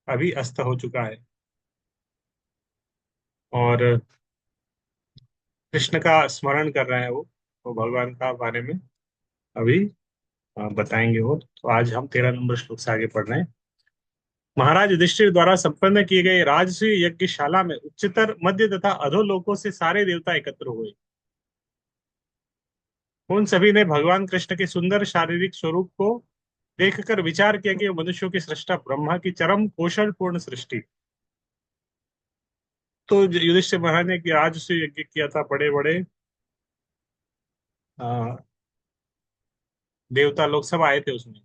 अभी अस्त हो चुका है। और कृष्ण का स्मरण कर रहे हैं वो भगवान का बारे में अभी बताएंगे वो। तो आज हम 13 नंबर श्लोक से आगे पढ़ रहे हैं। महाराज युधिष्ठिर द्वारा संपन्न किए गए राजसूय यज्ञशाला में उच्चतर मध्य तथा अधोलोकों से सारे देवता एकत्र हुए। उन सभी ने भगवान कृष्ण के सुंदर शारीरिक स्वरूप को देखकर विचार किया कि मनुष्यों की सृष्टा ब्रह्मा की चरम कौशल पूर्ण सृष्टि। तो युधिष्ठिर महाराज ने कि राजसूय यज्ञ किया था, बड़े बड़े देवता लोग सब आए थे उसमें।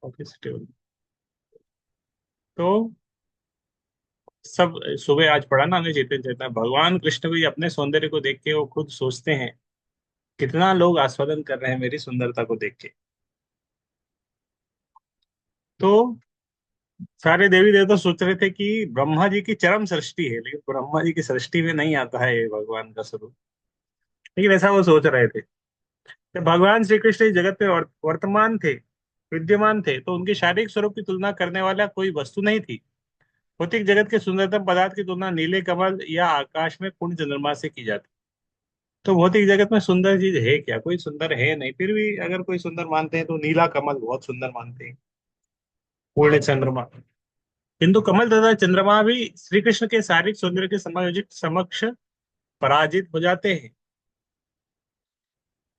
Office table. तो सब सुबह आज पढ़ा ना हमने चेतन चेतना, भगवान कृष्ण भी अपने सौंदर्य को देख के वो खुद सोचते हैं कितना लोग आस्वादन कर रहे हैं मेरी सुंदरता को देख के। तो सारे देवी देवता सोच रहे थे कि ब्रह्मा जी की चरम सृष्टि है, लेकिन ब्रह्मा जी की सृष्टि में नहीं आता है ये भगवान का स्वरूप। लेकिन ऐसा वो सोच रहे थे। जब भगवान श्री कृष्ण इस जगत में वर्तमान थे, विद्यमान थे, तो उनके शारीरिक स्वरूप की तुलना करने वाला कोई वस्तु नहीं थी। भौतिक जगत के सुंदरतम पदार्थ की तुलना नीले कमल या आकाश में पूर्ण चंद्रमा से की जाती। तो भौतिक जगत में सुंदर चीज है क्या? कोई सुंदर है नहीं। फिर भी अगर कोई सुंदर मानते हैं तो नीला कमल बहुत सुंदर मानते हैं, पूर्ण चंद्रमा। किंतु कमल तथा चंद्रमा भी श्री कृष्ण के शारीरिक सौंदर्य के समायोजित समक्ष पराजित हो जाते हैं,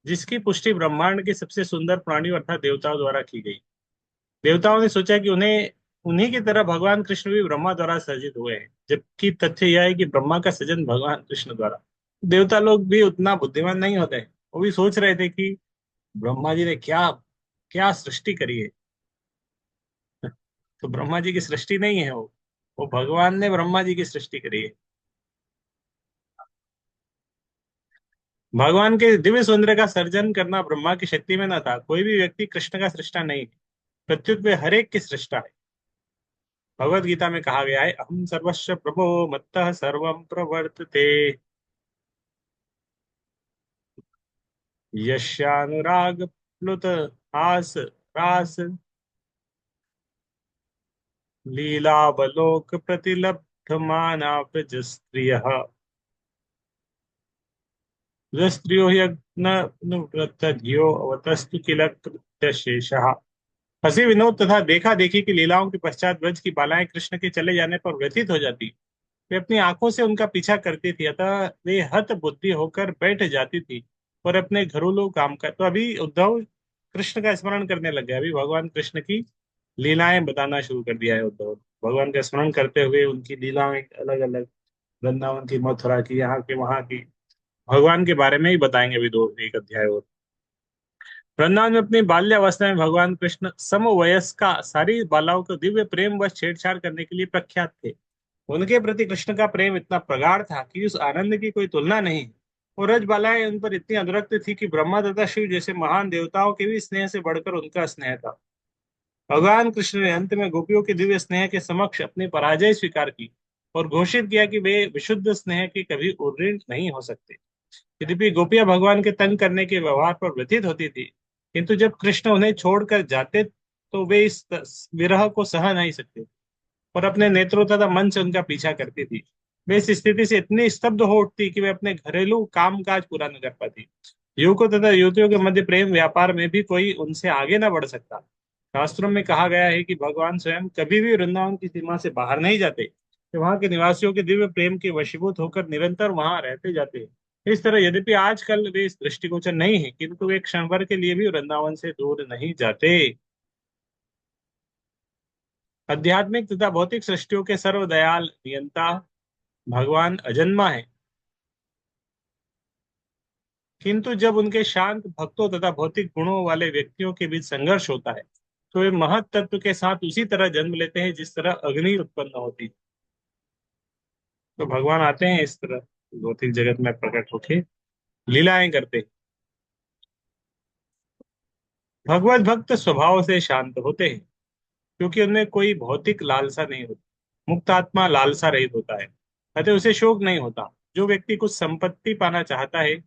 जिसकी पुष्टि ब्रह्मांड के सबसे सुंदर प्राणियों अर्थात देवताओं द्वारा की गई। देवताओं ने सोचा कि उन्हें उन्हीं की तरह भगवान कृष्ण भी ब्रह्मा द्वारा सर्जित हुए हैं, जबकि तथ्य यह है कि ब्रह्मा का सृजन भगवान कृष्ण द्वारा। देवता लोग भी उतना बुद्धिमान नहीं होते हैं। वो भी सोच रहे थे कि ब्रह्मा जी ने क्या क्या सृष्टि करी है। तो ब्रह्मा जी की सृष्टि नहीं है वो भगवान ने ब्रह्मा जी की सृष्टि करी है। भगवान के दिव्य सौंदर्य का सर्जन करना ब्रह्मा की शक्ति में न था। कोई भी व्यक्ति कृष्ण का सृष्टा नहीं है, प्रत्युत वे हर एक की सृष्टा है। भगवत गीता में कहा गया है, अहम सर्वस्व प्रभो मत्तः सर्वं प्रवर्तते यस्यानुराग प्लुत हास रास लीलावलोक प्रतिलब्धमाना प्रज स्त्रियः स्त्रियो ह्यग्नवृत्तध्यो अवतस्तु किल कृत्यशेषः। हंसी विनोद तथा देखा देखी की लीलाओं के पश्चात ब्रज की बालाएं कृष्ण के चले जाने पर व्यथित हो जाती। वे अपनी आंखों से उनका पीछा करती थी, अतः वे हत बुद्धि होकर बैठ जाती थी और अपने घरेलू काम कर। तो अभी उद्धव कृष्ण का स्मरण करने लग गया। अभी भगवान कृष्ण की लीलाएं बताना शुरू कर दिया है उद्धव। भगवान का स्मरण करते हुए उनकी लीलाएं अलग अलग, वृंदावन की, मथुरा की, यहाँ की, वहां की, भगवान के बारे में ही बताएंगे अभी दो एक अध्याय और। वृंदावन में अपनी बाल्यावस्था में भगवान कृष्ण समवयस्का सारी बालाओं को दिव्य प्रेम व छेड़छाड़ करने के लिए प्रख्यात थे। उनके प्रति कृष्ण का प्रेम इतना प्रगाढ़ था कि उस आनंद की कोई तुलना नहीं। और रजबालाएं उन पर इतनी अनुरक्त थी कि ब्रह्मा तथा शिव जैसे महान देवताओं के भी स्नेह से बढ़कर उनका स्नेह था। भगवान कृष्ण ने अंत में गोपियों के दिव्य स्नेह के समक्ष अपनी पराजय स्वीकार की और घोषित किया कि वे विशुद्ध स्नेह के कभी उर्ऋण नहीं हो सकते। यद्यपि गोपियां भगवान के तंग करने के व्यवहार पर व्यथित होती थी, किंतु जब कृष्ण उन्हें छोड़कर जाते तो वे इस विरह को सह नहीं सकते और अपने नेत्रों तथा मन से उनका पीछा करती थी। वे इस स्थिति से इतनी स्तब्ध हो उठती कि वे अपने घरेलू काम काज पूरा न कर पाती। युवकों तथा युवतियों के मध्य प्रेम व्यापार में भी कोई उनसे आगे न बढ़ सकता। शास्त्रों में कहा गया है कि भगवान स्वयं कभी भी वृंदावन की सीमा से बाहर नहीं जाते, कि वहां के निवासियों के दिव्य प्रेम के वशीभूत होकर निरंतर वहां रहते जाते हैं। इस तरह यद्यपि आजकल वे इस दृष्टिगोचर नहीं है, किंतु वे क्षण भर के लिए भी वृंदावन से दूर नहीं जाते। आध्यात्मिक तथा भौतिक सृष्टियों के सर्वदयाल नियंता भगवान अजन्मा है, किंतु जब उनके शांत भक्तों तथा भौतिक गुणों वाले व्यक्तियों के बीच संघर्ष होता है, तो वे महत तत्व के साथ उसी तरह जन्म लेते हैं जिस तरह अग्नि उत्पन्न होती है। तो भगवान आते हैं इस तरह भौतिक जगत में प्रकट होके लीलाएं करते हैं। भगवत भक्त स्वभाव से शांत होते हैं, क्योंकि उनमें कोई भौतिक लालसा नहीं होती। मुक्त आत्मा लालसा रहित होता है, अतः उसे शोक नहीं होता। जो व्यक्ति कुछ संपत्ति पाना चाहता है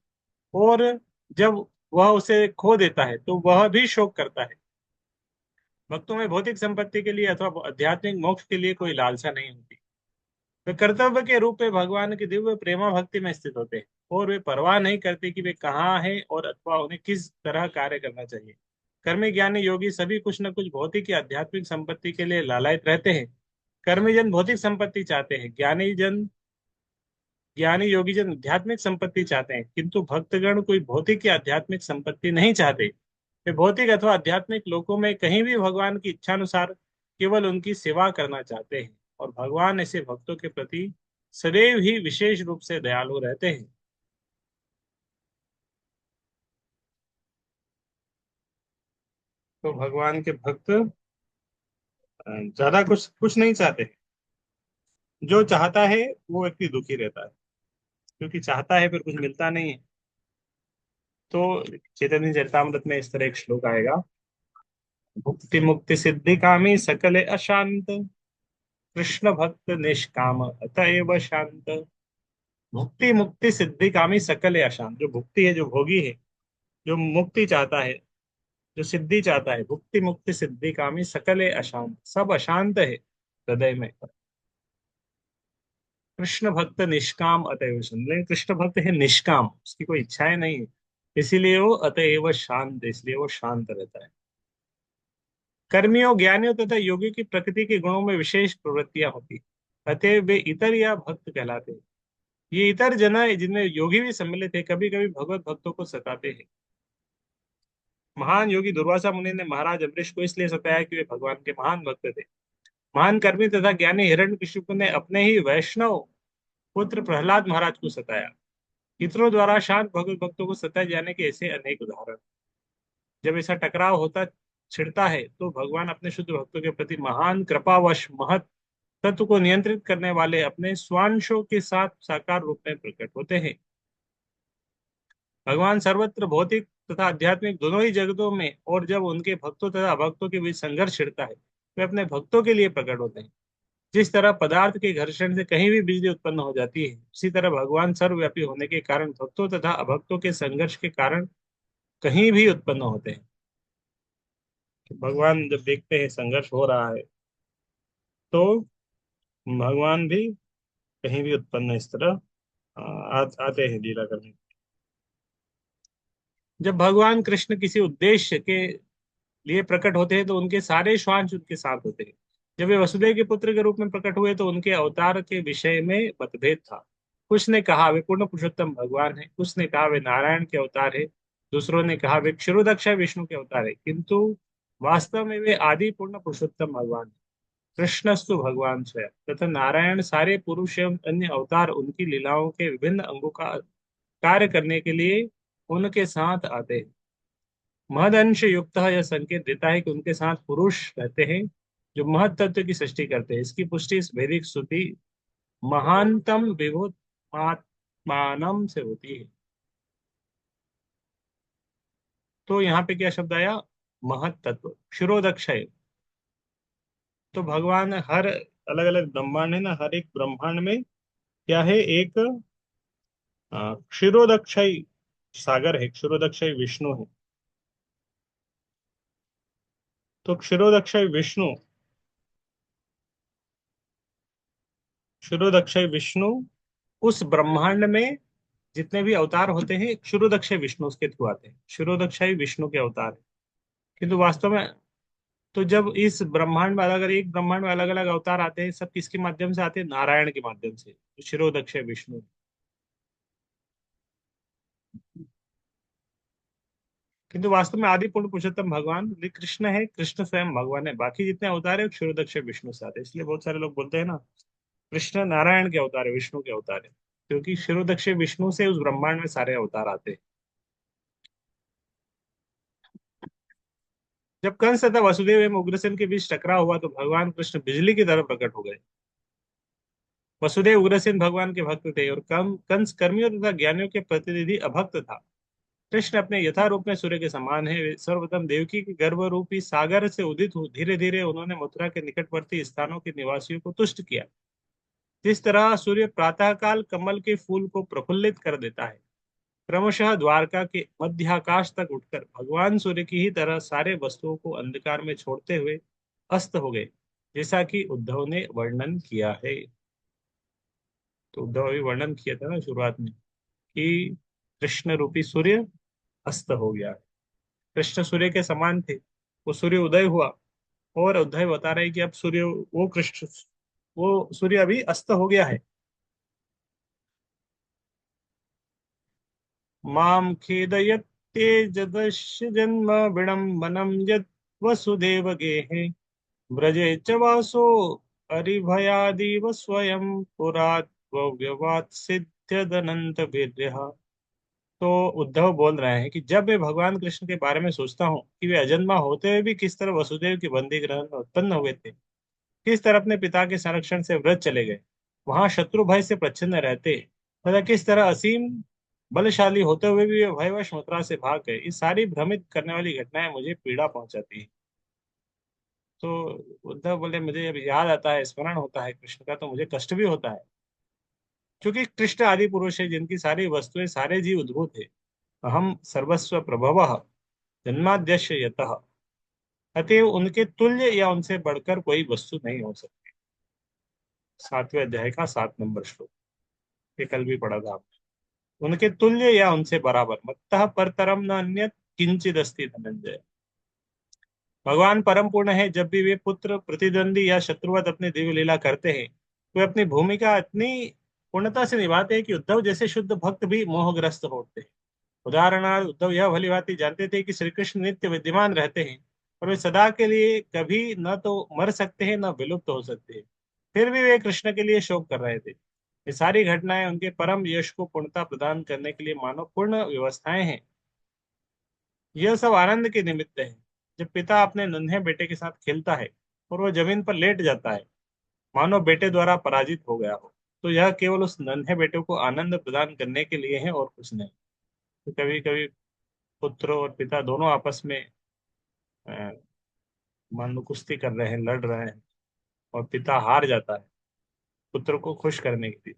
और जब वह उसे खो देता है तो वह भी शोक करता है। भक्तों में भौतिक संपत्ति के लिए अथवा आध्यात्मिक मोक्ष के लिए कोई लालसा नहीं होती। वे कर्तव्य के रूप में भगवान की दिव्य प्रेमा भक्ति में स्थित होते हैं और वे परवाह नहीं करते कि वे कहाँ हैं और अथवा उन्हें किस तरह कार्य करना चाहिए। कर्मी ज्ञानी योगी सभी कुछ न कुछ भौतिक या आध्यात्मिक संपत्ति के लिए लालायित रहते हैं। कर्मी जन भौतिक संपत्ति चाहते हैं, ज्ञानी योगी जन आध्यात्मिक संपत्ति चाहते हैं, किंतु भक्तगण कोई भौतिक या आध्यात्मिक संपत्ति नहीं चाहते। वे भौतिक अथवा आध्यात्मिक लोकों में कहीं भी भगवान की इच्छानुसार केवल उनकी सेवा करना चाहते हैं और भगवान ऐसे भक्तों के प्रति सदैव ही विशेष रूप से दयालु रहते हैं। तो भगवान के भक्त ज्यादा कुछ कुछ नहीं चाहते। जो चाहता है वो व्यक्ति दुखी रहता है, क्योंकि चाहता है फिर कुछ मिलता नहीं है। तो चैतन्य चरितामृत में इस तरह एक श्लोक आएगा। भुक्ति मुक्ति सिद्धि कामी सकल अशांत, कृष्ण भक्त निष्काम अतएव शांत। भुक्ति मुक्ति सिद्धि कामी सकल अशांत, जो भुक्ति है, जो भोगी है, जो मुक्ति चाहता है, जो सिद्धि चाहता है, भुक्ति मुक्ति सिद्धि कामी सकल अशांत, सब अशांत है हृदय में। कृष्ण भक्त निष्काम अतएव शांत, लेकिन कृष्ण भक्त है निष्काम, उसकी कोई इच्छाएं नहीं है, इसीलिए वो अतएव शांत, इसलिए वो शांत रहता है। कर्मियों ज्ञानियों तथा योगियों की प्रकृति के गुणों में विशेष प्रवृत्तियां होती, अतएव वे इतर या भक्त कहलाते हैं। ये इतर जन है जिनमें योगी भी सम्मिलित है, कभी कभी भगवत भक्तों को सताते हैं। महान योगी दुर्वासा मुनि ने महाराज अम्बरीश को इसलिए सताया कि वे भगवान के महान भक्त थे। महान कर्मी तथा ज्ञानी हिरण्यकशिपु ने अपने ही वैष्णव पुत्र प्रहलाद महाराज को सताया। पितरों द्वारा शांत भगवत भक्तों को सताए जाने के ऐसे अनेक उदाहरण। जब ऐसा टकराव होता छिड़ता है तो भगवान अपने शुद्ध भक्तों के प्रति महान कृपावश महत तत्व को नियंत्रित करने वाले अपने स्वांशों के साथ साकार रूप में प्रकट होते हैं। भगवान सर्वत्र भौतिक तथा आध्यात्मिक दोनों ही जगतों में, और जब उनके भक्तों तथा अभक्तों के बीच संघर्ष छिड़ता है वे अपने भक्तों के लिए प्रकट होते हैं। जिस तरह पदार्थ के घर्षण से कहीं भी बिजली उत्पन्न हो जाती है, उसी तरह भगवान सर्वव्यापी होने के कारण भक्तों तथा अभक्तों के संघर्ष के कारण कहीं भी उत्पन्न होते हैं। भगवान जब देखते हैं संघर्ष हो रहा है तो भगवान भी कहीं भी उत्पन्न इस तरह आते हैं लीला करने। जब भगवान कृष्ण किसी उद्देश्य के लिए प्रकट होते हैं तो उनके सारे श्वांश उनके साथ होते हैं। जब वे वसुदेव के पुत्र के रूप में प्रकट हुए तो उनके अवतार के विषय में मतभेद था। कुछ ने कहा वे पूर्ण पुरुषोत्तम भगवान है, कुछ ने कहा वे नारायण के अवतार है, दूसरों ने कहा वे क्षीरोदक्ष विष्णु के अवतार है, किंतु वास्तव में वे आदि पूर्ण पुरुषोत्तम भगवान है। कृष्णस्तु भगवान स्वयं तथा नारायण सारे पुरुष एवं अन्य अवतार उनकी लीलाओं के विभिन्न अंगों का कार्य करने के लिए उनके साथ आते हैं। महदंश युक्त यह संकेत देता है कि उनके साथ पुरुष रहते हैं जो महत तत्व की सृष्टि करते हैं। इसकी पुष्टि इस वैदिक स्तुति महानतम विभुत आत्मानम से होती है। तो यहाँ पे क्या शब्द आया? महत तत्व क्षीरोदक्षय। तो भगवान हर अलग अलग ब्रह्मांड है ना, हर एक ब्रह्मांड में क्या है? एक क्षीरोदक्षय सागर है, क्षीरोदक्षय विष्णु है। तो क्षीरोदक्षय विष्णु, क्षीरोदक्षय विष्णु उस ब्रह्मांड में जितने भी अवतार होते हैं क्षीरोदक्षय विष्णु उसके थ्रू आते हैं, क्षीरोदक्षय विष्णु के अवतार है। किंतु वास्तव में तो जब इस ब्रह्मांड में अगर एक ब्रह्मांड में अलग अलग अवतार आते हैं, सब किसके माध्यम से आते हैं? नारायण के माध्यम से, क्षीरोदक्षय विष्णु। किंतु वास्तव में आदि पूर्ण पुरुषोत्तम भगवान भी कृष्ण है, कृष्ण स्वयं भगवान है। बाकी जितने अवतार है क्षीरोदक्षय विष्णु से आते हैं। इसलिए बहुत सारे लोग बोलते हैं ना, कृष्ण नारायण के अवतार है, विष्णु के अवतार है, क्योंकि क्षीरोदक्षय विष्णु से उस ब्रह्मांड में सारे अवतार आते हैं। जब कंस तथा वसुदेव एवं उग्रसेन के बीच टकराव हुआ तो भगवान कृष्ण बिजली की तरह प्रकट हो गए। वसुदेव उग्रसेन भगवान के भक्त थे और कंस कर्मियों तथा ज्ञानियों के प्रतिनिधि अभक्त था। कृष्ण अपने यथा रूप में सूर्य के समान है। वे सर्वप्रथम देवकी के गर्भ रूपी सागर से उदित हो धीरे धीरे उन्होंने मथुरा के निकटवर्ती स्थानों के निवासियों को तुष्ट किया। जिस तरह सूर्य प्रातःकाल कमल के फूल को प्रफुल्लित कर देता है, क्रमशः द्वारका के मध्याकाश तक उठकर भगवान सूर्य की ही तरह सारे वस्तुओं को अंधकार में छोड़ते हुए अस्त हो गए, जैसा कि उद्धव ने वर्णन किया है। तो उद्धव अभी वर्णन किया था ना शुरुआत में कि कृष्ण रूपी सूर्य अस्त हो गया। कृष्ण सूर्य के समान थे, वो सूर्य उदय हुआ, और उद्धव बता रहे हैं कि अब सूर्य, वो कृष्ण, वो सूर्य अभी अस्त हो गया है। माम खेदयत्ते जदस्य जन्म विडम्बनम यत् वसुदेव गेहे ब्रजे च वासो अरिभयादिव स्वयं पुरात् व्यवात् सिद्ध्यदनंत वीर्यः। तो उद्धव बोल रहे हैं कि जब मैं भगवान कृष्ण के बारे में सोचता हूँ कि वे अजन्मा होते हुए भी किस तरह वसुदेव के बंदी गृह में उत्पन्न हुए थे, किस तरह अपने पिता के संरक्षण से व्रत चले गए, वहां शत्रु भय से प्रच्छन्न रहते, तथा किस तरह असीम बलशाली होते हुए भी वे भयवश मथुरा से भाग गए, ये सारी भ्रमित करने वाली घटनाएं मुझे पीड़ा पहुंचाती है। तो उद्धव बोले, मुझे अब याद आता है, स्मरण होता है कृष्ण का, तो मुझे कष्ट भी होता है, क्योंकि कृष्ण आदि पुरुष है जिनकी सारी वस्तुएं, सारे जीव उद्भूत है। हम सर्वस्व प्रभव जन्माद्यस्य यतः, अतएव उनके तुल्य या उनसे बढ़कर कोई वस्तु नहीं हो सकती। 7वें अध्याय का 7 नंबर श्लोक, ये कल भी पढ़ा था आपने। उनके तुल्य या उनसे बराबर, मत्तः परतरम न अन्यत् किंचिद अस्ति धनंजय। भगवान परम पूर्ण है। जब भी वे पुत्र, प्रतिद्वंदी या शत्रुवत अपनी दिव्य लीला करते हैं, वे अपनी भूमिका इतनी पूर्णता से निभाते हैं कि उद्धव जैसे शुद्ध भक्त भी मोहग्रस्त होते हैं। उदाहरणार्थ, उद्धव यह भली भांति जानते थे कि श्री कृष्ण नित्य विद्यमान रहते हैं और वे सदा के लिए कभी न तो मर सकते हैं, न विलुप्त हो सकते हैं। फिर भी वे कृष्ण के लिए शोक कर रहे थे। ये सारी घटनाएं उनके परम यश को पूर्णता प्रदान करने के लिए मानव पूर्ण व्यवस्थाएं हैं। यह सब आनंद के निमित्त है। जब पिता अपने नन्हे बेटे के साथ खेलता है और वह जमीन पर लेट जाता है, मानो बेटे द्वारा पराजित हो गया हो, तो यह केवल उस नन्हे बेटे को आनंद प्रदान करने के लिए है और कुछ नहीं। तो कभी कभी पुत्र और पिता दोनों आपस में अ, मान लो कुश्ती कर रहे हैं, लड़ रहे हैं, और पिता हार जाता है पुत्र को खुश करने के लिए।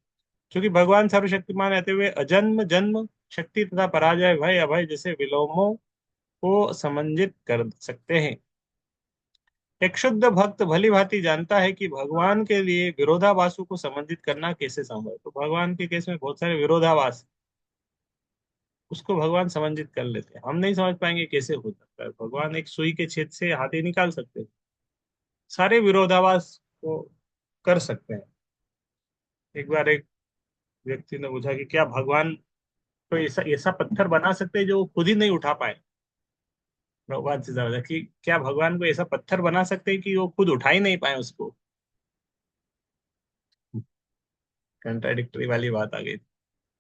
क्योंकि भगवान सर्वशक्तिमान रहते हुए अजन्म, जन्म, शक्ति तथा पराजय, भय, अभय जैसे विलोमों को समन्वित कर सकते हैं। एक शुद्ध भक्त भली भांति जानता है कि भगवान के लिए विरोधाभासों को समन्वित करना कैसे संभव है। तो भगवान के केस में बहुत सारे विरोधाभास, उसको भगवान समन्वित कर लेते हैं। हम नहीं समझ पाएंगे कैसे हो सकता है। भगवान एक सुई के छेद से हाथी निकाल सकते हैं, सारे विरोधाभास को कर सकते हैं। एक बार एक व्यक्ति ने पूछा कि क्या भगवान कोई ऐसा ऐसा पत्थर बना सकते हैं जो वो खुद ही नहीं उठा पाए। भगवान से ज्यादा कि क्या भगवान को ऐसा पत्थर बना सकते हैं कि वो खुद उठा ही नहीं पाए उसको। कंट्राडिक्टरी वाली बात आ गई।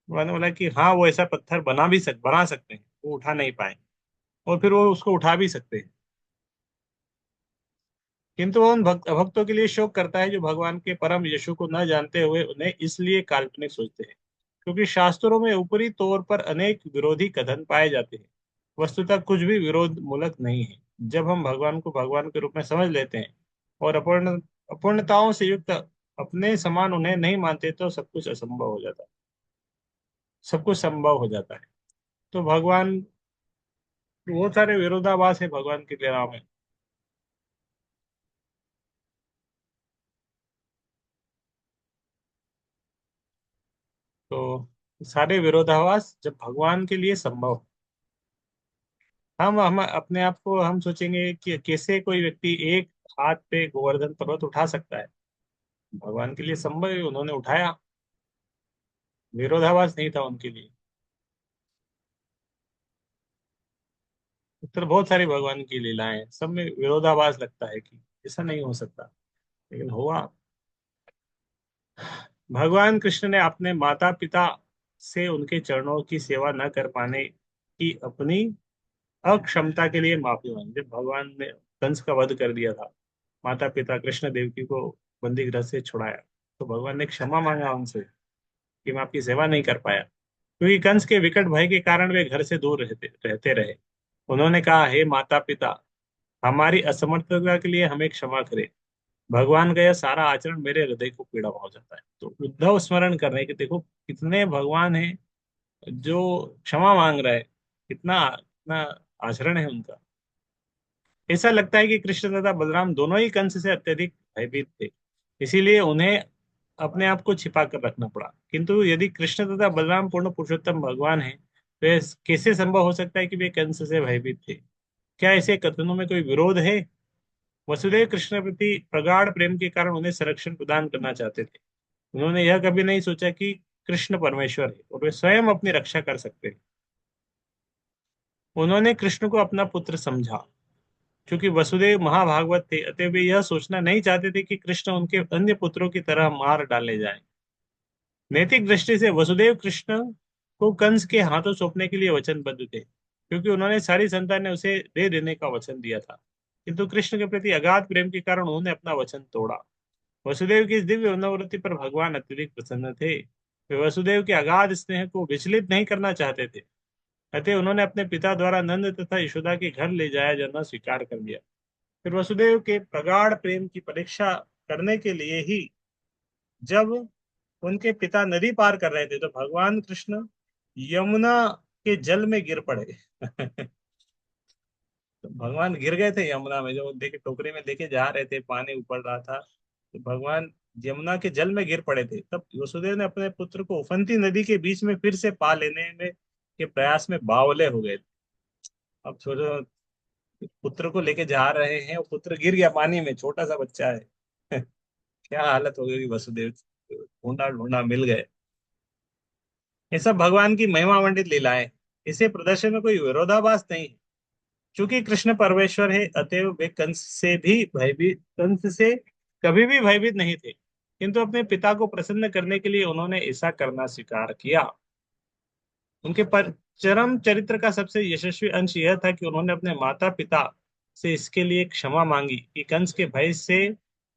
मैंने बोला कि हाँ, वो ऐसा पत्थर बना सकते हैं, वो उठा नहीं पाए, और फिर वो उसको उठा भी सकते हैं। किंतु वो उन भक्तों के लिए शोक करता है जो भगवान के परम यशु को न जानते हुए उन्हें इसलिए काल्पनिक सोचते हैं, क्योंकि शास्त्रों में ऊपरी तौर पर अनेक विरोधी कथन पाए जाते हैं, वस्तुतः कुछ भी विरोध मूलक नहीं है। जब हम भगवान को भगवान के रूप में समझ लेते हैं और अपूर्णताओं से युक्त अपने समान उन्हें नहीं मानते, तो सब कुछ असंभव हो जाता है, सब कुछ संभव हो जाता है। तो भगवान, बहुत सारे विरोधाभास है भगवान के लीला में। तो सारे विरोधाभास जब भगवान के लिए संभव, हम अपने आप को हम सोचेंगे कि कैसे कोई व्यक्ति एक हाथ पे गोवर्धन पर्वत उठा सकता है। भगवान के लिए संभव है, उन्होंने उठाया, विरोधाभास नहीं था उनके लिए। इस तरह बहुत सारी भगवान की लीलाएं हैं, सब में विरोधाभास लगता है कि ऐसा नहीं हो सकता, लेकिन हुआ। भगवान कृष्ण ने अपने माता पिता से उनके चरणों की सेवा न कर पाने की अपनी अक्षमता के लिए माफी मांगी। जब भगवान ने कंस का वध कर दिया था, माता पिता कृष्ण देवकी को बंदी गृह से छुड़ाया, तो भगवान ने क्षमा मांगा उनसे कि मैं आपकी सेवा नहीं कर पाया, क्योंकि कंस के विकट भय के कारण वे घर से दूर रहते रहते रहे। उन्होंने कहा, हे माता पिता, हमारी असमर्थता के लिए हमें क्षमा करें। भगवान का यह सारा आचरण मेरे हृदय को पीड़ा पहुंचाता है। तो उद्धव स्मरण कर रहे हैं कि देखो कितने भगवान हैं, जो क्षमा मांग रहा है, कितना कितना आचरण है उनका। ऐसा लगता है कि कृष्ण तथा बलराम दोनों ही कंस से अत्यधिक भयभीत थे, इसीलिए उन्हें अपने आप को छिपा कर रखना पड़ा। किंतु यदि कृष्ण तथा बलराम पूर्ण पुरुषोत्तम भगवान हैं, तो यह कैसे संभव हो सकता है कि वे कंस से भयभीत थे? क्या ऐसे कथनों में कोई विरोध है? वसुदेव कृष्ण प्रति प्रगाढ़ प्रेम के कारण उन्हें संरक्षण प्रदान करना चाहते थे। उन्होंने यह कभी नहीं सोचा कि कृष्ण परमेश्वर है और वे स्वयं अपनी रक्षा कर सकते हैं। उन्होंने कृष्ण को अपना पुत्र समझा। क्योंकि वसुदेव महाभागवत थे, अतः वे यह सोचना नहीं चाहते थे कि कृष्ण उनके अन्य पुत्रों की तरह मार डाले जाएं। नैतिक दृष्टि से वसुदेव कृष्ण को कंस के हाथों सौंपने के लिए वचनबद्ध थे, क्योंकि उन्होंने सारी संतान ने उसे दे देने का वचन दिया था। किंतु कृष्ण के प्रति अगाध प्रेम के कारण उन्होंने अपना वचन तोड़ा। वसुदेव की इस दिव्य मनोवृत्ति पर भगवान अत्यधिक प्रसन्न थे। वे वसुदेव के अगाध स्नेह को विचलित नहीं करना चाहते थे, अतः उन्होंने अपने पिता द्वारा नंद तथा यशोदा के घर ले जाया जाना स्वीकार कर लिया। फिर वसुदेव के प्रगाढ़ प्रेम की परीक्षा करने के लिए ही जब उनके पिता नदी पार कर रहे थे, तो भगवान कृष्ण यमुना के जल में गिर पड़े। तो भगवान गिर गए थे यमुना में, जो देखे टोकरी में लेके जा रहे थे, पानी ऊपर रहा था, तो भगवान यमुना के जल में गिर पड़े थे। तब वसुदेव ने अपने पुत्र को उफनती नदी के बीच में फिर से पा लेने में के प्रयास में बावले हो गए थे। अब छोटे पुत्र को लेके जा रहे हैं, वो पुत्र गिर गया पानी में, छोटा सा बच्चा है। क्या हालत हो गई वसुदेव। ढूंढा ढूंढा मिल गए। ये सब भगवान की महिमा मंडित लीलाएं। इसे प्रदर्शन में कोई विरोधाभास नहीं है। चूंकि कृष्ण परमेश्वर है, अतएव वे कंस से कभी भी भयभीत नहीं थे। किंतु अपने पिता को प्रसन्न करने के लिए उन्होंने ऐसा करना स्वीकार किया। उनके चरम चरित्र का सबसे यशस्वी अंश यह था कि उन्होंने अपने माता पिता से इसके लिए क्षमा मांगी कि कंस के भय से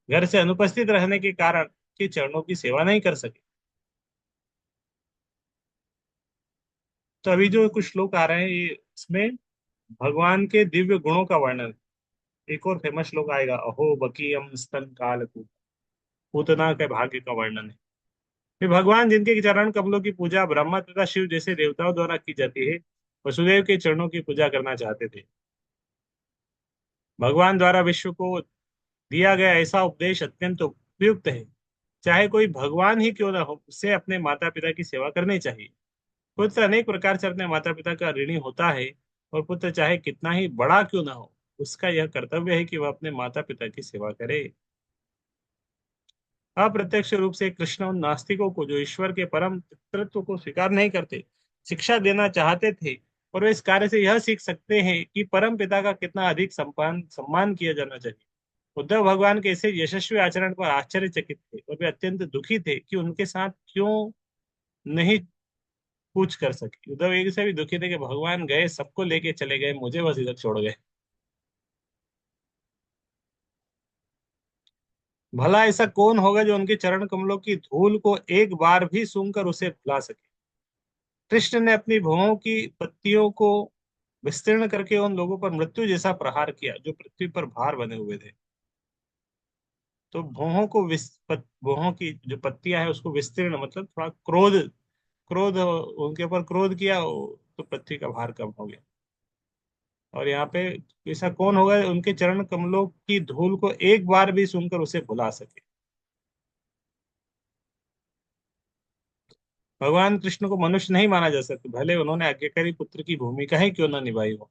घर से अनुपस्थित रहने के कारण के चरणों की सेवा नहीं कर सके। तो अभी जो कुछ श्लोक आ रहे हैं, इसमें भगवान के दिव्य गुणों का वर्णन। एक और फेमस श्लोक आएगा, अहो बकीयम स्तन काल पूतना के भाग्य का वर्णन है। ये भगवान जिनके चरण कमलों की पूजा ब्रह्मा तथा शिव जैसे देवताओं द्वारा की जाती है, वसुदेव के चरणों की पूजा करना चाहते थे। भगवान द्वारा विश्व को दिया गया ऐसा उपदेश अत्यंत उपयुक्त है। चाहे कोई भगवान ही क्यों ना हो, उसे अपने माता पिता की सेवा करनी चाहिए। पुत्र अनेक प्रकार से अपने माता पिता का ऋणी होता है, और पुत्र चाहे कितना ही बड़ा क्यों ना हो, उसका यह कर्तव्य है कि वह अपने माता पिता की सेवा करे। अप्रत्यक्ष रूप से कृष्ण उन नास्तिकों को, जो ईश्वर के परम तत्व को स्वीकार नहीं करते, शिक्षा देना चाहते थे। और वे इस कार्य से यह सीख सकते हैं कि परम पिता का कितना अधिक सम्मान सम्मान किया जाना चाहिए। उद्धव भगवान के ऐसे यशस्वी आचरण पर आश्चर्यचकित थे, और वे अत्यंत दुखी थे कि उनके साथ क्यों नहीं कुछ कर सके। उद्धव एक से भी दुखी थे कि भगवान गए, सबको लेके चले गए, मुझे बस इधर छोड़ गए। भला ऐसा कौन होगा जो उनके चरण कमलों की धूल को एक बार भी सूंघकर उसे भुला सके। कृष्ण ने अपनी भुवों की पत्तियों को विस्तीर्ण करके उन लोगों पर मृत्यु जैसा प्रहार किया जो पृथ्वी पर भार बने हुए थे। तो भुवों की जो पत्तियां हैं उसको विस्तीर्ण मतलब थोड़ा क्रोध क्रोध उनके ऊपर क्रोध किया, तो पृथ्वी का भार कम हो गया। और यहाँ पे ऐसा कौन होगा उनके चरण कमलों की धूल को एक बार भी सुनकर उसे भुला सके। भगवान कृष्ण को मनुष्य नहीं माना जा सकता, भले उन्होंने आज्ञाकारी पुत्र की भूमिका ही क्यों न निभाई हो।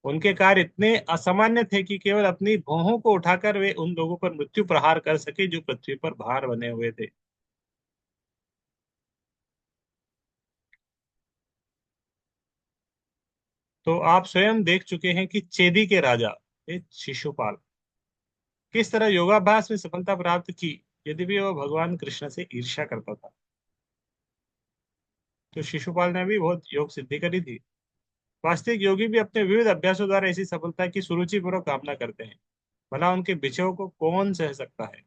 उनके कार्य इतने असामान्य थे कि केवल अपनी भौहों को उठाकर वे उन लोगों पर मृत्यु प्रहार कर सके जो पृथ्वी पर भार बने हुए थे। तो आप स्वयं देख चुके हैं कि चेदी के राजा शिशुपाल किस तरह योगाभ्यास में सफलता प्राप्त की, यदि भी वह भगवान कृष्ण से ईर्ष्या करता था। तो शिशुपाल ने भी बहुत योग सिद्धि करी थी। वास्तविक योगी भी अपने विविध अभ्यासों द्वारा ऐसी सफलता की सुरुचिपूर्वक कामना करते हैं। भला उनके विषयों को कौन सह सकता है।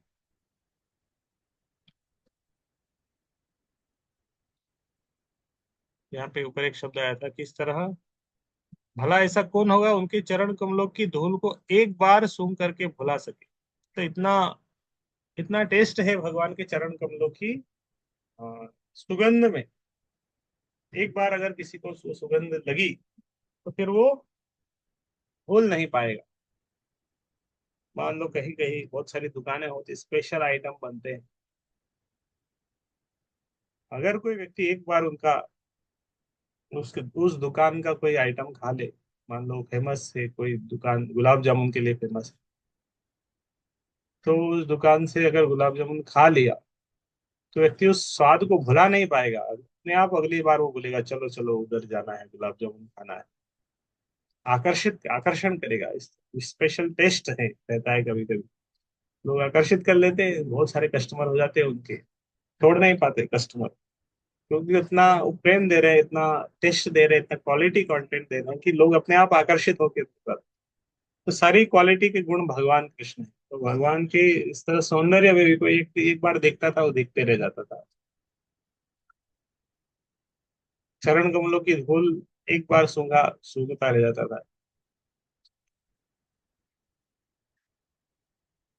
यहाँ पे ऊपर एक शब्द आया था, किस तरह भला ऐसा कौन होगा उनके चरण कमलों की धूल को एक बार सूंघ करके भुला सके। तो इतना इतना टेस्ट है भगवान के चरण कमलों की सुगंध में। एक बार अगर किसी को सुगंध लगी तो फिर वो भूल नहीं पाएगा। मान लो कहीं कहीं बहुत सारी दुकानें होती, स्पेशल आइटम बनते हैं, अगर कोई व्यक्ति एक बार उनका उसके उस दुकान का कोई आइटम खा ले, मान लो फेमस है कोई दुकान गुलाब जामुन के लिए फेमस है, तो उस दुकान से अगर गुलाब जामुन खा लिया तो व्यक्ति उस स्वाद को भुला नहीं पाएगा, अपने आप अगली बार वो बोलेगा चलो चलो उधर जाना है, गुलाब जामुन खाना है। आकर्षित आकर्षण करेगा, इस स्पेशल टेस्ट है रहता है कभी कभी, लोग आकर्षित कर लेते हैं, बहुत सारे कस्टमर हो जाते हैं उनके, छोड़ नहीं पाते कस्टमर, क्योंकि उतना वो प्रेम दे रहे हैं, इतना टेस्ट दे रहे हैं, इतना क्वालिटी कंटेंट दे रहे हैं कि लोग अपने आप आकर्षित होकर, तो सारी क्वालिटी के गुण भगवान कृष्ण है। तो भगवान के इस तरह सौंदर्य में भी कोई एक बार देखता था वो देखते रह जाता था। चरण कमलों की धूल एक बार सूंघता रह जाता था।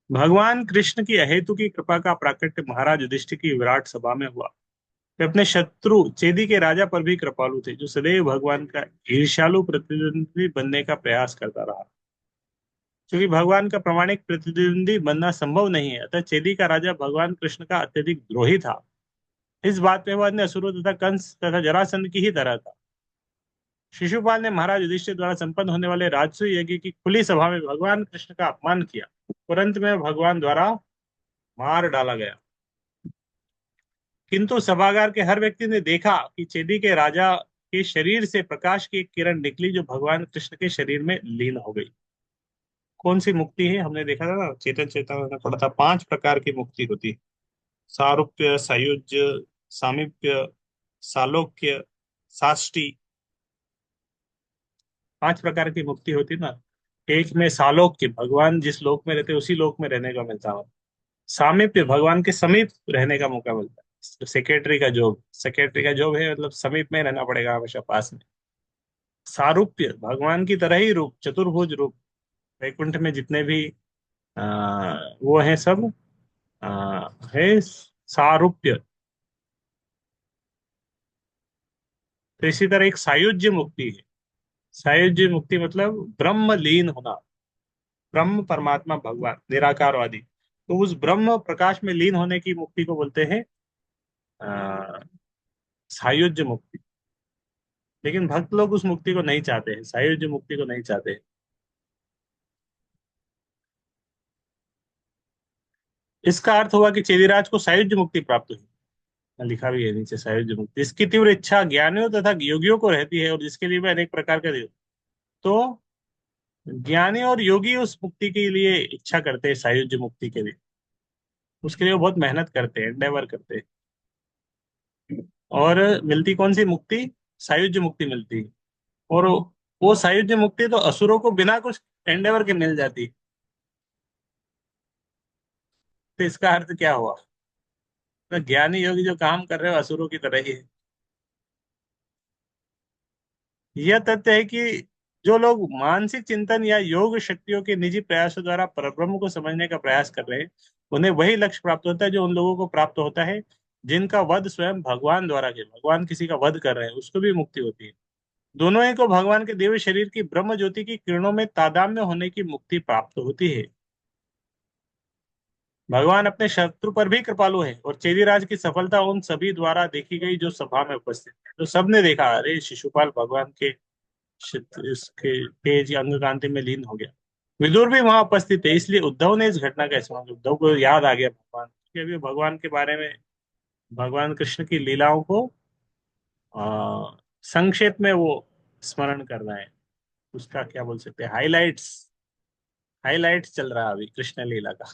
भगवान कृष्ण की अहेतु की कृपा का प्राकट्य महाराज युधिष्ठिर की विराट सभा में हुआ। वे अपने शत्रु चेदी के राजा पर भी कृपालु थे, जो सदैव भगवान का ईर्ष्यालु प्रतिद्वंदी बनने का प्रयास करता रहा। क्योंकि भगवान का प्रामाणिक प्रतिद्वंदी बनना संभव नहीं है, अतः चेदी का राजा भगवान कृष्ण का अत्यधिक द्रोही था। इस बात में वह अन्य असुरों तथा कंस तथा जरासंध की ही तरह था। शिशुपाल ने महाराज युधिष्ठिर द्वारा संपन्न होने वाले राजसूय यज्ञ की खुली सभा में भगवान कृष्ण का अपमान किया, तुरंत में भगवान द्वारा मार डाला गया। किंतु सभागार के हर व्यक्ति ने देखा कि चेदी के राजा के शरीर से प्रकाश की एक किरण निकली, जो भगवान कृष्ण के शरीर में लीन हो गई। कौन सी मुक्ति है, हमने देखा था ना, चेतन चेतन में पढ़ा था, 5 प्रकार की मुक्ति होती है। सारूप्य, सायुज्य, सामीप्य, सालोक्य, साष्टी, 5 प्रकार की मुक्ति होती ना। एक में सालोक्य, भगवान जिस लोक में रहते उसी लोक में रहने का मिलता है। सामीप्य, भगवान के समीप रहने का मौका मिलता है। सेक्रेटरी का जॉब है, मतलब समीप में रहना पड़ेगा, हमेशा पास में। सारूप्य, भगवान की तरह ही रूप, चतुर्भुज रूप, वैकुंठ में जितने भी वो हैं सब है सारूप्य। तो इसी तरह एक सायुज्य मुक्ति है। सायुज्य मुक्ति मतलब ब्रह्म लीन होना, ब्रह्म परमात्मा भगवान निराकारवादी, तो उस ब्रह्म प्रकाश में लीन होने की मुक्ति को बोलते हैं अ, सायुज्य मुक्ति। लेकिन भक्त लोग उस मुक्ति को नहीं चाहते हैं, सायुज्य मुक्ति को नहीं चाहते हैं। इसका अर्थ हुआ कि चेदिराज को सायुज्य मुक्ति प्राप्त हुई। लिखा भी है नीचे, सायुज्य मुक्ति जिसकी तीव्र इच्छा ज्ञानियों तथा योगियों को रहती है और जिसके लिए वे अनेक प्रकार का तो ज्ञानी और योगी उस मुक्ति के लिए इच्छा करते हैं, सायुज्य मुक्ति के लिए, उसके लिए वो बहुत मेहनत करते हैं, एंडेवर करते हैं। और मिलती कौन सी मुक्ति, सायुज्य मुक्ति मिलती है। और वो सायुज्य मुक्ति तो असुरों को बिना कुछ एंडेवर के मिल जाती। तो इसका अर्थ क्या हुआ, तो ज्ञानी योगी जो काम कर रहे हो असुरों की तरह ही है। यह तथ्य है कि जो लोग मानसिक चिंतन या योग शक्तियों के निजी प्रयासों द्वारा परब्रह्म को समझने का प्रयास कर रहे हैं, उन्हें वही लक्ष्य प्राप्त होता है जो उन लोगों को प्राप्त होता है जिनका वध स्वयं भगवान द्वारा किया। भगवान किसी का वध कर रहे हैं उसको भी मुक्ति होती है। दोनों ही को भगवान के दिव्य शरीर की ब्रह्म ज्योति की किरणों में तादात्म्य होने की मुक्ति प्राप्त होती है। भगवान अपने शत्रु पर भी कृपालु है, और चेदीराज की सफलता उन सभी द्वारा देखी गई जो सभा में उपस्थित है। तो सबने देखा, अरे शिशुपाल भगवान के इसके तेज अंग कांति में लीन हो गया। विदुर भी वहां उपस्थित थे, इसलिए उद्धव ने इस घटना का स्मरण, उद्धव को याद आ गया भगवान, क्योंकि अभी भगवान के बारे में, भगवान कृष्ण की लीलाओं को संक्षेप में वो स्मरण कर रहे हैं। उसका क्या बोल सकते हैं, हाइलाइट्स, हाइलाइट्स चल रहा है अभी कृष्ण लीला का।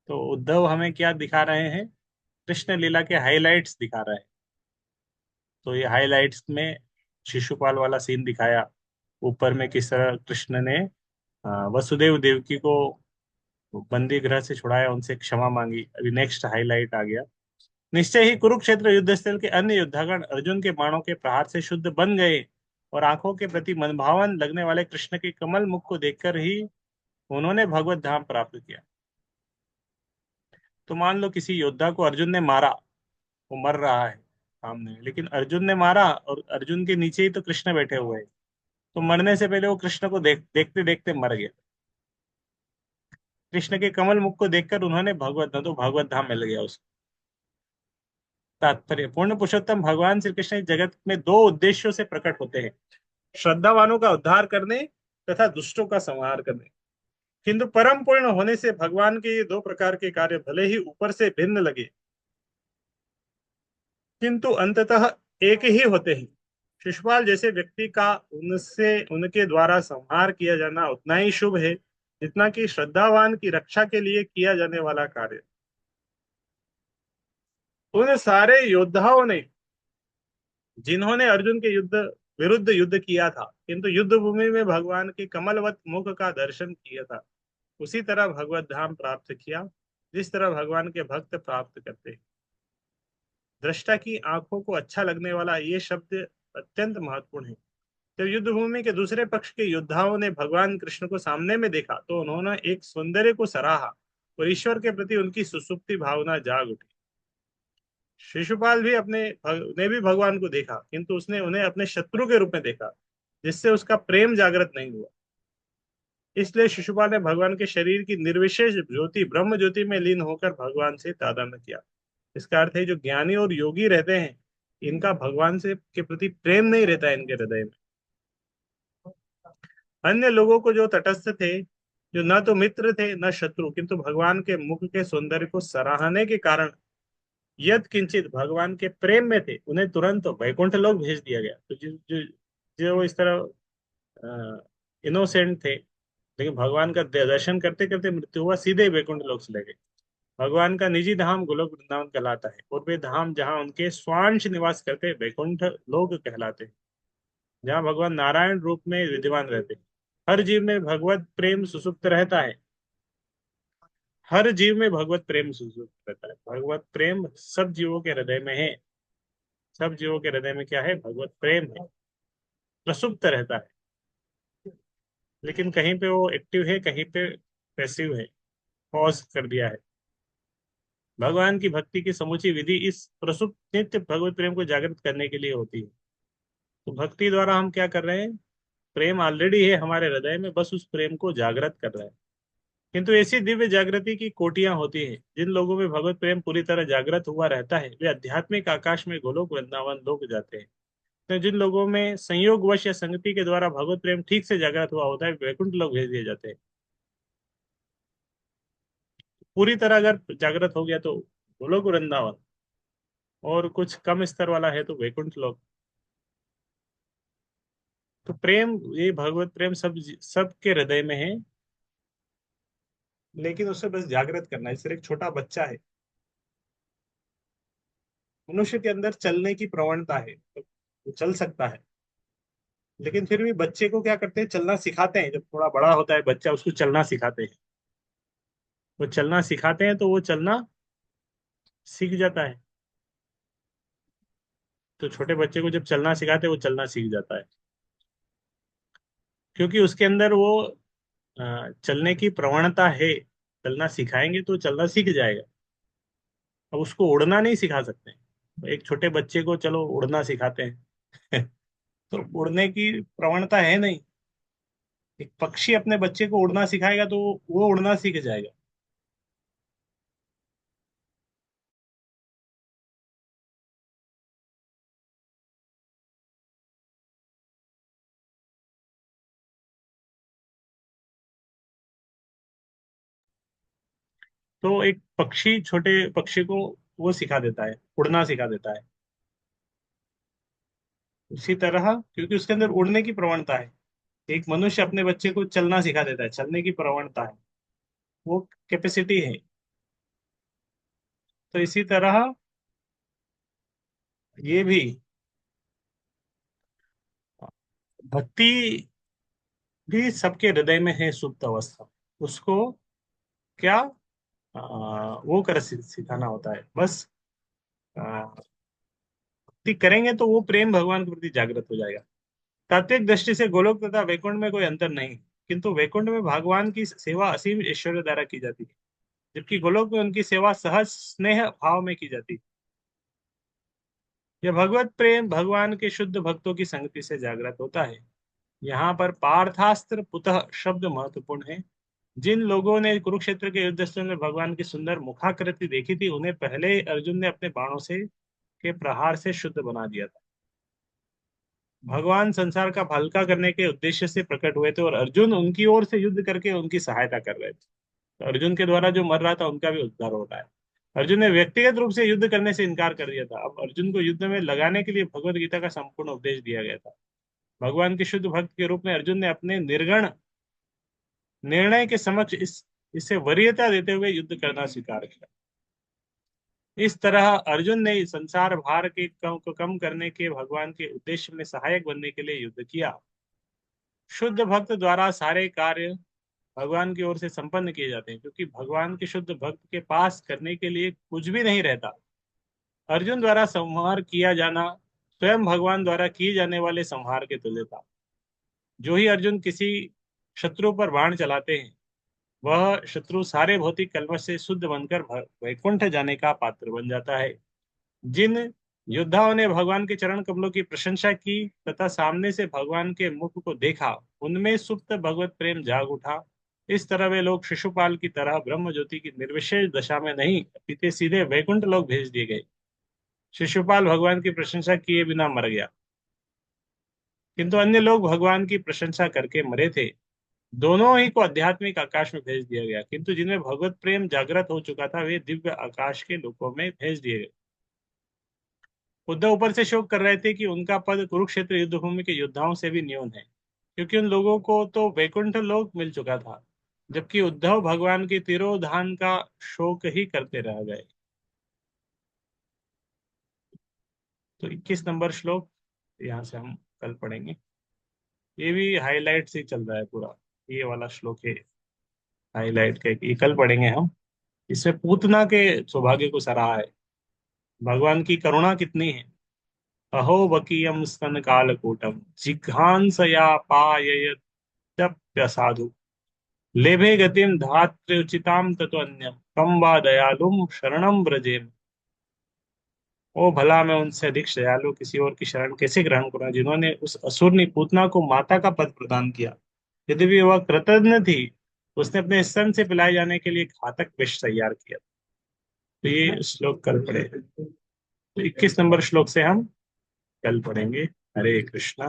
तो उद्धव हमें क्या दिखा रहे हैं, कृष्ण लीला के हाइलाइट्स दिखा रहे हैं। तो ये हाइलाइट्स में शिशुपाल वाला सीन दिखाया, ऊपर में किस तरह कृष्ण ने वसुदेव देवकी को बंदी गृह से छुड़ाया, उनसे क्षमा मांगी। अभी नेक्स्ट हाईलाइट आ गया। निश्चय ही कुरुक्षेत्र युद्ध स्थल के अन्य युद्धागण अर्जुन के बाणों के प्रहार से शुद्ध बन गए, और आंखों के प्रति मनभावन लगने वाले कृष्ण के कमल मुख को देखकर ही उन्होंने भगवत धाम प्राप्त किया। तो मान लो किसी योद्धा को अर्जुन ने मारा, वो मर रहा है, सामने, लेकिन अर्जुन ने मारा और अर्जुन के नीचे ही तो कृष्ण बैठे हुए हैं। तो मरने से पहले वो कृष्ण को देखते देखते मर गए। कृष्ण के कमल मुख को देखकर उन्होंने भगवत न तो भगवत धाम मिल गया उसको। तात्पर्य, पूर्ण पुरुषोत्तम भगवान श्री कृष्ण इस जगत में दो उद्देश्यों से प्रकट होते हैं, श्रद्धावानों का उद्धार करने तथा दुष्टों का संहार करने। किंतु परम पूर्ण होने से भगवान के ये दो प्रकार के कार्य भले ही ऊपर से भिन्न लगे, किंतु अंततः एक ही होते हैं। शिशुपाल जैसे व्यक्ति का उनसे उनके द्वारा संहार किया जाना उतना ही शुभ है जितना कि श्रद्धावान की रक्षा के लिए किया जाने वाला कार्य। उन सारे योद्धाओं ने जिन्होंने अर्जुन के युद्ध विरुद्ध युद्ध किया था, किंतु युद्ध भूमि में भगवान के कमलवत मुख का दर्शन किया था, उसी तरह भगवत धाम प्राप्त किया जिस तरह भगवान के भक्त प्राप्त करते हैं। दृष्टा की आंखों को अच्छा लगने वाला ये शब्द अत्यंत महत्वपूर्ण है। जब युद्ध भूमि के दूसरे पक्ष के योद्धाओं ने भगवान कृष्ण को सामने में देखा तो उन्होंने एक सौंदर्य को सराहा और ईश्वर के प्रति उनकी सुसुप्ति भावना जाग उठी। शिशुपाल भी ने भी भगवान को देखा, किंतु उसने उन्हें अपने शत्रु के रूप में देखा, जिससे उसका प्रेम जागृत नहीं हुआ। इसलिए शिशुपाल ने भगवान के शरीर की निर्विशेष ज्योति ब्रह्म ज्योति में लीन होकर भगवान से तादात्म्य किया। इसका अर्थ है जो ज्ञानी और योगी रहते हैं, इनका भगवान से के प्रति प्रेम नहीं रहता है इनके हृदय में। अन्य लोगों को जो तटस्थ थे, जो न तो मित्र थे न शत्रु, किंतु भगवान के मुख के सौंदर्य को सराहने के कारण यद किंचित भगवान के प्रेम में थे, उन्हें तुरंत वैकुंठ लोक भेज दिया गया। तो जो इस तरह इनोसेंट थे, लेकिन भगवान का दर्शन करते करते मृत्यु हुआ, सीधे वैकुंठ लोक चले गए। भगवान का निजी धाम गोलोक वृंदावन कहलाता है, और वे धाम जहाँ उनके स्वांश निवास करते वैकुंठ लोक कहलाते हैं, जहाँ भगवान नारायण रूप में विद्यमान रहते हैं। हर जीव में भगवत प्रेम सुसुप्त रहता है। हर जीव में भगवत प्रेम सुसुप्त रहता है। भगवत प्रेम सब जीवों के हृदय में है। सब जीवों के हृदय में क्या है? भगवत प्रेम है, प्रसुप्त रहता है। लेकिन कहीं पे वो एक्टिव है, कहीं पे पैसिव है, पॉज कर दिया है। भगवान की भक्ति की समूची विधि इस प्रसुप्त नित्य भगवत प्रेम को जागृत करने के लिए होती है। तो भक्ति द्वारा हम क्या कर रहे हैं? प्रेम ऑलरेडी है हमारे हृदय में, बस उस प्रेम को जागृत कर रहे हैं। किंतु ऐसी दिव्य जागृति की कोटियां होती हैं। जिन लोगों में भगवत प्रेम पूरी तरह जागृत हुआ रहता है, वे आध्यात्मिक आकाश में गोलोक वृंदावन लोक जाते हैं। तो जिन लोगों में संयोगवश या संगति के द्वारा भगवत प्रेम ठीक से जागृत हुआ होता है, वैकुंठ लोक भेज दिए जाते हैं। पूरी तरह अगर जागृत हो गया तो गोलोक वृंदावन, और कुछ कम स्तर वाला है तो वैकुंठ लोक। तो प्रेम, ये भगवत प्रेम सबके हृदय में है, लेकिन उसे बस जागृत करना है। सिर्फ एक छोटा बच्चा है, मनुष्य के अंदर चलने की प्रवणता है, तो वो चल सकता है। लेकिन फिर भी बच्चे को क्या करते हैं? चलना सिखाते हैं। जब थोड़ा बड़ा होता है बच्चा, उसको चलना सिखाते हैं। वो चलना सिखाते हैं तो वो चलना सीख जाता है। तो छोटे बच्चे को जब चलना सिखाते हैं, वो चलना सीख जाता है, क्योंकि उसके अंदर वो चलने की प्रवणता है। चलना सिखाएंगे तो चलना सीख जाएगा। अब उसको उड़ना नहीं सिखा सकते। एक छोटे बच्चे को चलो उड़ना सिखाते हैं तो उड़ने की प्रवणता है नहीं। एक पक्षी अपने बच्चे को उड़ना सिखाएगा तो वो उड़ना सीख जाएगा। तो एक पक्षी छोटे पक्षी को वो सिखा देता है, उड़ना सिखा देता है। उसी तरह, क्योंकि उसके अंदर उड़ने की प्रवणता है, एक मनुष्य अपने बच्चे को चलना सिखा देता है, चलने की प्रवणता है, वो कैपेसिटी है। तो इसी तरह ये भी भक्ति भी सबके हृदय में है, सुप्त अवस्था। उसको क्या वो कर सिखाना होता है बस। भक्ति करेंगे तो वो प्रेम भगवान के प्रति जागृत हो जाएगा। तात्विक दृष्टि से गोलोक तथा वैकुंठ में कोई अंतर नहीं, किंतु वैकुंठ में भगवान की सेवा असीम ऐश्वर्य द्वारा की जाती है, जबकि गोलोक में उनकी सेवा सहज स्नेह भाव में की जाती है। यह भगवत प्रेम भगवान के शुद्ध भक्तों की संगति से जागृत होता है। यहाँ पर पार्थास्त्र पुतः शब्द महत्वपूर्ण है। जिन लोगों ने कुरुक्षेत्र के युद्ध स्थल में भगवान की सुंदर मुखाकृति देखी थी, उन्हें पहले अर्जुन ने अपने बाणों से के प्रहार से शुद्ध बना दिया था। भगवान संसार का हल्का करने के उद्देश्य से प्रकट हुए थे और अर्जुन उनकी ओर से युद्ध करके उनकी सहायता कर रहे थे। तो अर्जुन के द्वारा जो मर रहा था उनका भी उद्धार हो रहा है। अर्जुन ने व्यक्तिगत रूप से युद्ध करने से इनकार कर दिया था। अब अर्जुन को युद्ध में लगाने के लिए भगवत गीता का संपूर्ण उपदेश दिया गया था। भगवान के शुद्ध भक्त के रूप में अर्जुन ने अपने निर्गण निर्णय के समक्ष इसे वरीयता देते हुए युद्ध करना स्वीकार किया। इस तरह अर्जुन ने संसार भार के को कम करने के भगवान के उद्देश्य में सहायक बनने के लिए युद्ध किया। शुद्ध भक्त द्वारा सारे कार्य भगवान की ओर से संपन्न किए जाते हैं, क्योंकि भगवान के शुद्ध भक्त के पास करने के लिए कुछ भी नहीं रहता। अर्जुन द्वारा संहार किया जाना स्वयं भगवान द्वारा किए जाने वाले संहार के तुल्य था। जो ही अर्जुन किसी शत्रु पर बाण चलाते हैं, वह शत्रु सारे भौतिक कल्मश से शुद्ध बनकर वैकुंठ जाने का पात्र बन जाता है। जिन योद्धाओं ने भगवान के चरण कमलों की प्रशंसा की तथा सामने से भगवान के मुख को देखा, उनमें सुप्त भगवत प्रेम जाग उठा। इस तरह वे लोग शिशुपाल की तरह ब्रह्म ज्योति की निर्विशेष दशा में नहीं, अपितु सीधे वैकुंठ लोग भेज दिए गए। शिशुपाल भगवान की प्रशंसा किए बिना मर गया, किंतु अन्य लोग भगवान की प्रशंसा करके मरे थे। दोनों ही को आध्यात्मिक आकाश में भेज दिया गया, किंतु जिनमें भगवत प्रेम जागृत हो चुका था, वे दिव्य आकाश के लोकों में भेज दिए गए। उद्धव ऊपर से शोक कर रहे थे कि उनका पद कुरुक्षेत्र युद्ध भूमि के योद्धाओं से भी न्यून है, क्योंकि उन लोगों को तो वैकुंठ लोक मिल चुका था, जबकि उद्धव भगवान के तिरोधान का शोक ही करते रह गए। तो 21 नंबर श्लोक यहाँ से हम कल पढ़ेंगे। ये भी हाईलाइट से चल रहा है पूरा, ये वाला श्लोक है हाईलाइट का, ये कल पढ़ेंगे हम। इसमें पूतना के सौभाग्य को सराहा है, भगवान की करुणा कितनी है। अहो बकीयम स्तन कालकूटम जिघांसया पाययत्यसाधु लेभे गतिम धात्र्युचिताम तत्वन्यम कम वा दयालुम शरणम व्रजेम। ओ भला मैं उनसे अधिक दयालु किसी और की शरण कैसे ग्रहण करूं, जिन्होंने उस असुरनी पूतना को माता का पद प्रदान किया। यदि भी वह कृतज्ञ थी, उसने अपने स्तन से पिलाए जाने के लिए घातक विष तैयार किया। तो ये श्लोक कल पढ़े। तो 21 नंबर श्लोक से हम कल पढ़ेंगे। हरे कृष्णा।